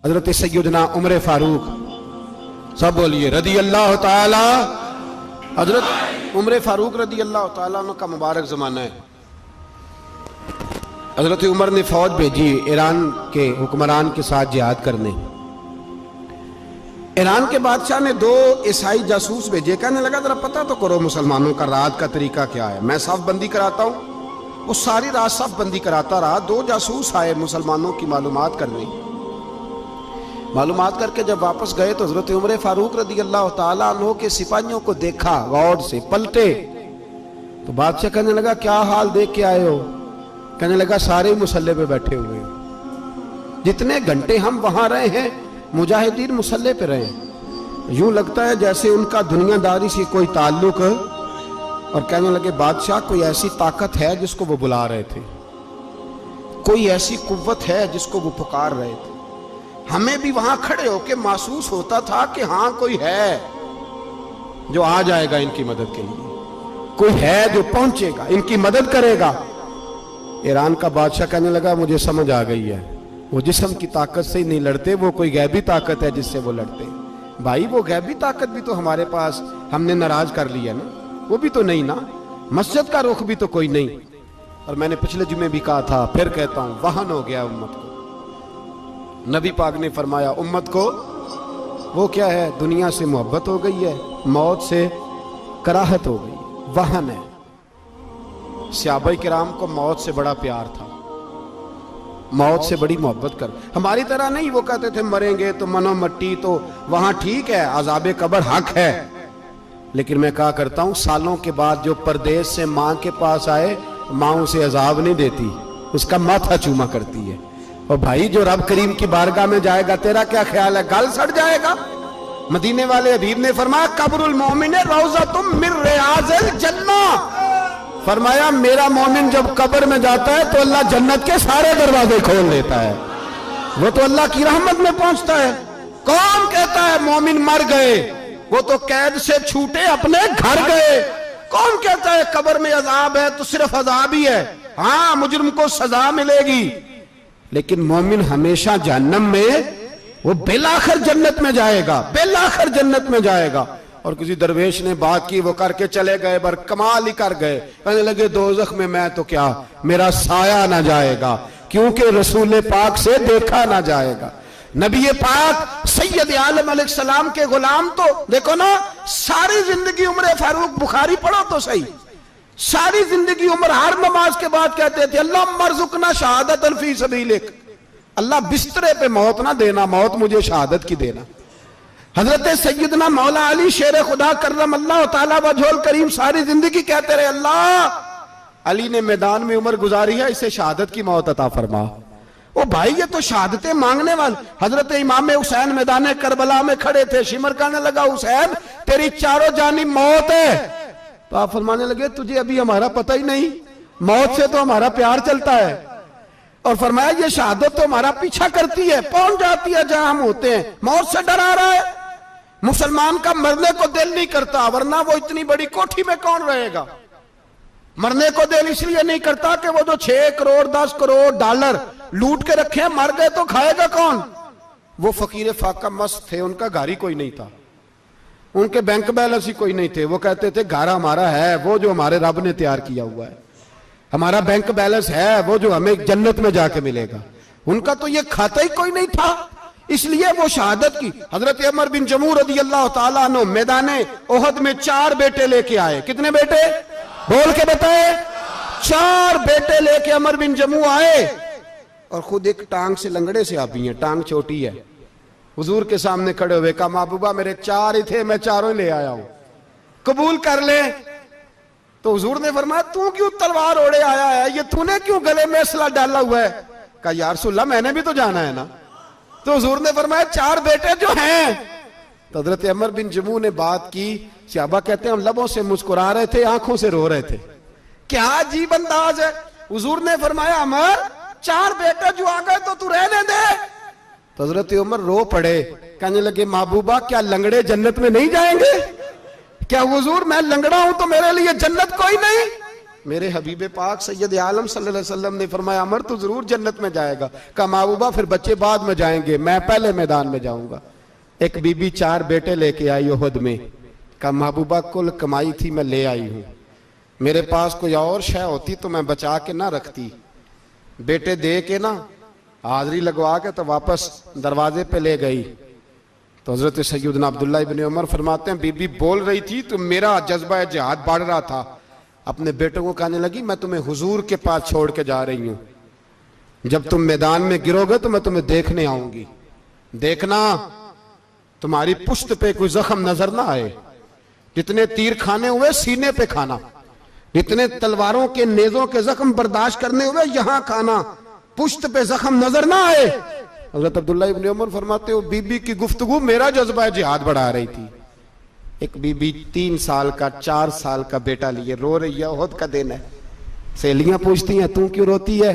हजरत सैयदना उमर फारूक, सब बोलिए रदी अल्लाह ताला। हजरत उमर फारूक रदी अल्लाह ताला का मुबारक ज़माना है। हजरत उमर ने फौज भेजी ईरान के हुक्मरान के साथ जिहाद करने। ईरान के बादशाह ने 2 ईसाई जासूस भेजे। कहने लगा जरा पता तो करो मुसलमानों का रात का तरीका क्या है, मैं साफ बंदी कराता हूँ। वो सारी रात साफ बंदी कराता रहा। 2 जासूस आए मुसलमानों की मालूमात करने। मालूमात करके जब वापस गए तो हजरत उमर फारूक रदी अल्लाह ताला अन्हु के सिपाहियों को देखा, गौर से पलटे तो बादशाह कहने लगा क्या हाल देख के आए हो? कहने लगा सारे मुसल्ले पे बैठे हुए हैं, जितने घंटे हम वहां रहे हैं मुजाहिदीन मुसल्ले पे रहे। यूं लगता है जैसे उनका दुनियादारी से कोई ताल्लुक। और कहने लगे बादशाह कोई ऐसी ताकत है जिसको वो बुला रहे थे, कोई ऐसी कुव्वत है जिसको वो पुकार रहे थे। हमें भी वहां खड़े होके महसूस होता था कि हाँ कोई है जो आ जाएगा इनकी मदद के लिए, कोई है जो पहुंचेगा इनकी मदद करेगा। ईरान का बादशाह कहने लगा मुझे समझ आ गई है, वो जिस्म की ताकत से ही नहीं लड़ते, वो कोई गैबी ताकत है जिससे वो लड़ते। भाई वो गैबी ताकत भी तो हमारे पास हमने नाराज कर लिया ना, वो भी तो नहीं ना, मस्जिद का रुख भी तो कोई नहीं। और मैंने पिछले जुमे भी कहा था, फिर कहता हूं, वहन हो गया उम्मत को। नबी पाक ने फरमाया उम्मत को वो क्या है, दुनिया से मोहब्बत हो गई है, मौत से कराहत हो गई, वहन है। सहाबा किराम को मौत से बड़ा प्यार था, मौत से बड़ी मोहब्बत कर। हमारी तरह नहीं, वो कहते थे मरेंगे तो मनो मट्टी, तो वहां ठीक है, अज़ाबे कब्र हक है। लेकिन मैं कहा करता हूं सालों के बाद जो परदेश से मां के पास आए, मां उसे अजाब नहीं देती, उसका माथा चूमा करती है। और भाई जो रब करीम की बारगाह में जाएगा, तेरा क्या ख्याल है, गल सड़ जाएगा? मदीने वाले हबीब ने फरमाया कब्रुल मोमिन रौज़तुम मिन रियाज़िल जन्नह। फरमाया मेरा मोमिन जब कब्र में जाता है तो अल्लाह जन्नत के सारे दरवाजे खोल देता है, वो तो अल्लाह की रहमत में पहुंचता है। कौन कहता है मोमिन मर गए, वो तो कैद से छूटे अपने घर गए। कौन कहता है कब्र में अजाब है तो सिर्फ अजाब ही है, हाँ मुजरिम को सजा मिलेगी, लेकिन मोमिन हमेशा जहन्नम में, वो बेलाखिर जन्नत में जाएगा, बेलाखिर जन्नत में जाएगा। और किसी दरवेश ने बात की, वो करके चले गए, बर कमाल ही कर गए। कहने लगे दोज़ख में मैं तो क्या, मेरा साया ना जाएगा, क्योंकि रसूल पाक से देखा ना जाएगा। नबी पाक सैयद आलम अलैहिस्सलाम के गुलाम तो देखो ना, सारी जिंदगी उमर फारूक, बुखारी पढ़ो तो सही, सारी जिंदगी उमर हर नमाज के बाद कहते थे अल्लाह मरजुकना शहादतन फी सबीलिक, अल्लाह बिस्तरे पे मौत ना देना, मौत मुझे शहादत की देना। हजरत सैयदना मौला अली शेर खुदा करम अल्लाह ताला वजहुल करीम सारी जिंदगी कहते रहे अल्लाह अली ने मैदान में उम्र गुजारी है, इसे शहादत की मौत अता फरमा। ओ भाई ये तो शहादतें मांगने वाले। हजरत इमाम हुसैन मैदान करबला में खड़े थे, शिमर कहने लगा हुसैन तेरी चारों जानी मौत है, तो आप फरमाने लगे तुझे अभी हमारा पता ही नहीं, मौत से तो हमारा प्यार चलता है। और फरमाया ये शहादत तो हमारा पीछा करती है, पहुंच जाती है जहां हम होते हैं, मौत से डरा रहा है। मुसलमान का मरने को दिल नहीं करता, वरना वो इतनी बड़ी कोठी में कौन रहेगा। मरने को दिल इसलिए नहीं करता कि वो जो 6 करोड़ 10 करोड़ डॉलर लूट के रखे, मर गए तो खाएगा कौन। वो फकीर फाका मस्त थे, उनका घर ही कोई नहीं था, उनके बैंक बैलेंस ही कोई नहीं थे। वो कहते थे घर हमारा है वो जो हमारे रब ने तैयार किया हुआ है, हमारा बैंक बैलेंस है वो जो हमें जन्नत में जाके मिलेगा। उनका तो ये खाता ही कोई नहीं था, इसलिए वो शहादत की। हजरत उमर बिन जमू रदी अल्लाह ताला अन्हु मैदाने ओहद में 4 बेटे लेके आए। कितने बेटे बोल के बताए? 4 बेटे लेके उमर बिन जमू आए, और खुद एक टांग से लंगड़े से आप ही हैं, टांग छोटी है। हुजूर के सामने खड़े हुए कहा महबूबा मेरे 4 ही थे, मैं 4 ले आया हूं, कबूल कर ले। तो हुजूर ने फरमाया तू क्यों तलवार ओढ़े आया है, ये तूने क्यों गले में असला डाला हुआ है? कहा या रसूलल्लाह मैंने भी तो जाना है ना। तो हुजूर ने फरमाया 4 बेटे जो हैं। तो हजरत उमर बिन जमू ने बात की, सहाबा कहते हैं हम लबों से मुस्कुरा रहे थे, आंखों से रो रहे थे, क्या अजीब अंदाज है। हुजूर ने फरमाया उमर 4 बेटे जो आ गए तो तू रहने दे। तो हजरत उमर रो पड़े, कहने लगे महबूबा क्या लंगड़े जन्नत में नहीं जाएंगे? क्या हुजूर मैं लंगड़ा हूं तो मेरे लिए जन्नत कोई नहीं? मेरे हबीब पाक सैयद आलम सल्लल्लाहु अलैहि वसल्लम ने फरमाया अमर तो जरूर जन्नत में जाएगा। कहा महबूबा फिर बच्चे बाद में जाएंगे, मैं पहले मैदान में जाऊंगा। एक बीबी 4 बेटे लेके आई उहद में। कहा महबूबा कुल कमाई थी मैं ले आई हूं, मेरे पास कोई और शय होती तो मैं बचा के ना रखती। बेटे दे के ना हाजिरी लगवा के तो वापस दरवाजे पे ले गई। तो हजरत सैयदना अब्दुल्ला इब्न उमर फरमाते हैं बीबी बोल रही थी तो मेरा जज्बा जिहाद बढ़ रहा था। अपने बेटों को कहने लगी मैं तुम्हें हुजूर के पास छोड़ के जा रही हूं, जब तुम मैदान में गिरोगे तो मैं तुम्हें देखने आऊंगी, देखना तुम्हारी पुश्त पे कोई जख्म नजर ना आए। जितने तीर खाने हुए सीने पे खाना, जितने तलवारों के नेजों के जख्म बर्दाश्त करने हुए यहां खाना, पुश्त पे जख्म नजर ना आए। हजरत अब्दुल्ला इब्न उमर फरमाते हो बीबी की गुफ्तगू मेरा जज्बा जिहाद बढ़ा रही थी। एक बीबी 3 साल का 4 साल का बेटा लिए रो रही है, ओहद का दिन है। सहेलियां पूछती हैं तू क्यों रोती है?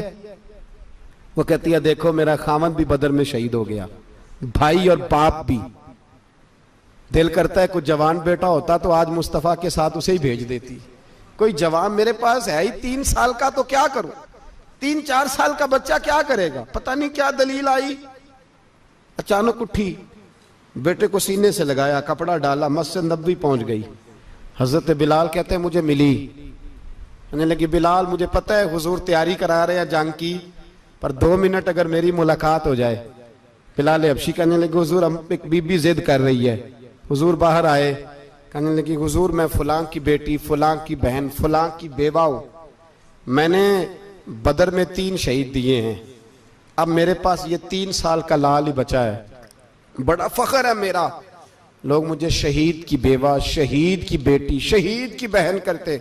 वो कहती है देखो मेरा खामन भी बदर में शहीद हो गया, भाई और बाप भी। दिल करता है कोई जवान बेटा होता तो आज मुस्तफा के साथ उसे ही भेज देती। कोई जवान मेरे पास है ही 3 साल का तो क्या करूं, 3-4 साल का बच्चा क्या करेगा? पता नहीं क्या दलील आई, अचानक उठी, बेटे को सीने से लगाया, कपड़ा डाला, मस्जिद नबवी पहुंच गई। हजरत बिलाल कहते हैं मुझे मिली, कहने लगी बिलाल मुझे पता है हुजूर तैयारी करा रहे हैं जंग की, पर 2 मिनट अगर मेरी मुलाकात हो जाए। बिलाल हबशी कहने लगे हुजूर हम एक बीबी जिद कर रही है। हुजूर बाहर आए, कहने लगी हुजूर मैं फलां की बेटी, फलां की बहन, फलां की बेवा हूं, मैंने बदर में 3 शहीद दिए हैं, अब मेरे पास ये 3 साल का लाल ही बचा है, बड़ा फख्र है मेरा। लोग मुझे शहीद की बेवा, शहीद की बेटी, शहीद की बहन करते,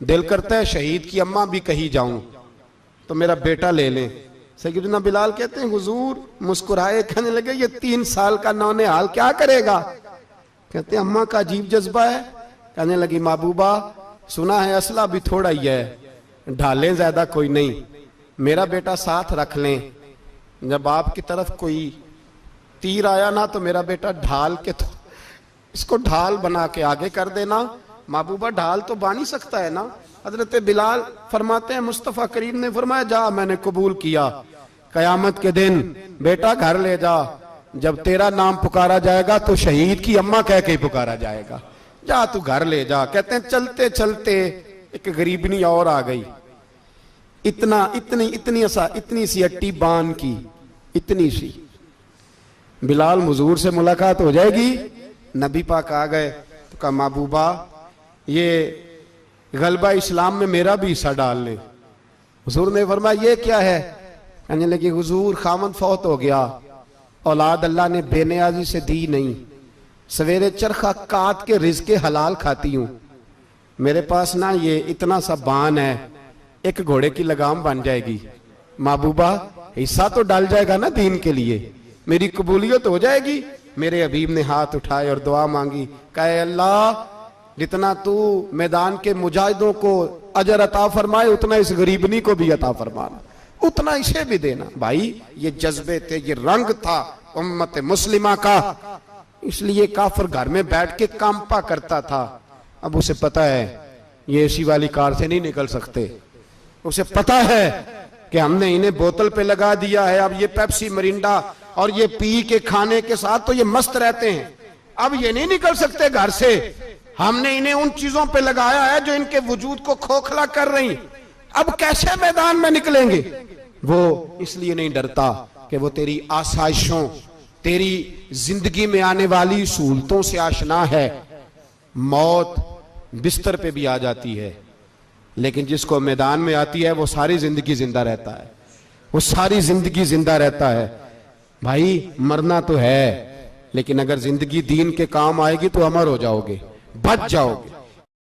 दिल करता है शहीद की अम्मा भी कहीं जाऊं तो मेरा बेटा ले लें। सैयदना बिलाल कहते हैं हुजूर मुस्कुराए, कहने लगे ये 3 साल का नौनिहाल क्या करेगा? कहते हैं अम्मा का अजीब जज्बा है। कहने लगी महबूबा सुना है असला भी थोड़ा ही है, ढालें ज्यादा कोई नहीं, मेरा बेटा साथ रख लें, जब आपकी तरफ कोई तीर आया ना तो मेरा बेटा ढाल के तो इसको ढाल बना के आगे कर देना। महबूबा ढाल तो बन ही सकता है ना। हजरत बिलाल फरमाते हैं मुस्तफ़ा करीम ने फरमाया जा मैंने कबूल किया, कयामत के दिन बेटा घर ले जा, जब तेरा नाम पुकारा जाएगा तो शहीद की अम्मा कह के ही पुकारा जाएगा, जा तू घर ले जा। कहते हैं चलते चलते एक गरीबनी और आ गई, इतनी सी अट्टी बान की, इतनी सी। बिलाल हुजूर से मुलाकात हो जाएगी, नबी पाक आ गए तो कहा महबूबा ये गलबा इस्लाम में मेरा भी हिस्सा डाल ले। हुजूर ने फरमाया ये क्या है? कहने लगी हुजूर खामन फौत हो गया, औलाद अल्लाह ने बेनियाजी से दी नहीं, सवेरे चरखा काट के रिज़्क़ हलाल खाती हूं, मेरे पास ना ये इतना सा बान है, एक घोड़े की लगाम बन जाएगी, महबूबा हिस्सा तो डाल जाएगा ना दीन के लिए, मेरी कबूलियत हो जाएगी। मेरे हबीब ने हाथ उठाए और दुआ मांगी, कहे अल्लाह जितना तू मैदान के मुजाहिदों को अजर अता फरमाए उतना इस गरीबनी को भी अता फरमाना, उतना इसे भी देना। भाई ये जज्बे थे, ये रंग था उम्मत मुस्लिमा का, इसलिए काफिर घर में बैठ के कांपा करता था। अब उसे पता है ये एसी वाली कार से नहीं निकल सकते, उसे पता है कि हमने इन्हें बोतल पे लगा दिया है, अब ये पेप्सी मरिंडा और ये पी के खाने के साथ तो ये मस्त रहते हैं, अब ये नहीं निकल सकते घर से, हमने इन्हें उन चीजों पे लगाया है जो इनके वजूद को खोखला कर रही, अब कैसे मैदान में निकलेंगे? वो इसलिए नहीं डरता कि वो तेरी आसाइशों, तेरी जिंदगी में आने वाली सहूलतों से आशना है। मौत बिस्तर पे भी आ जाती है, लेकिन जिसको मैदान में आती है वो सारी जिंदगी जिंदा रहता है, वो सारी जिंदगी जिंदा रहता है। भाई मरना तो है, लेकिन अगर जिंदगी दीन के काम आएगी तो अमर हो जाओगे, बच जाओगे।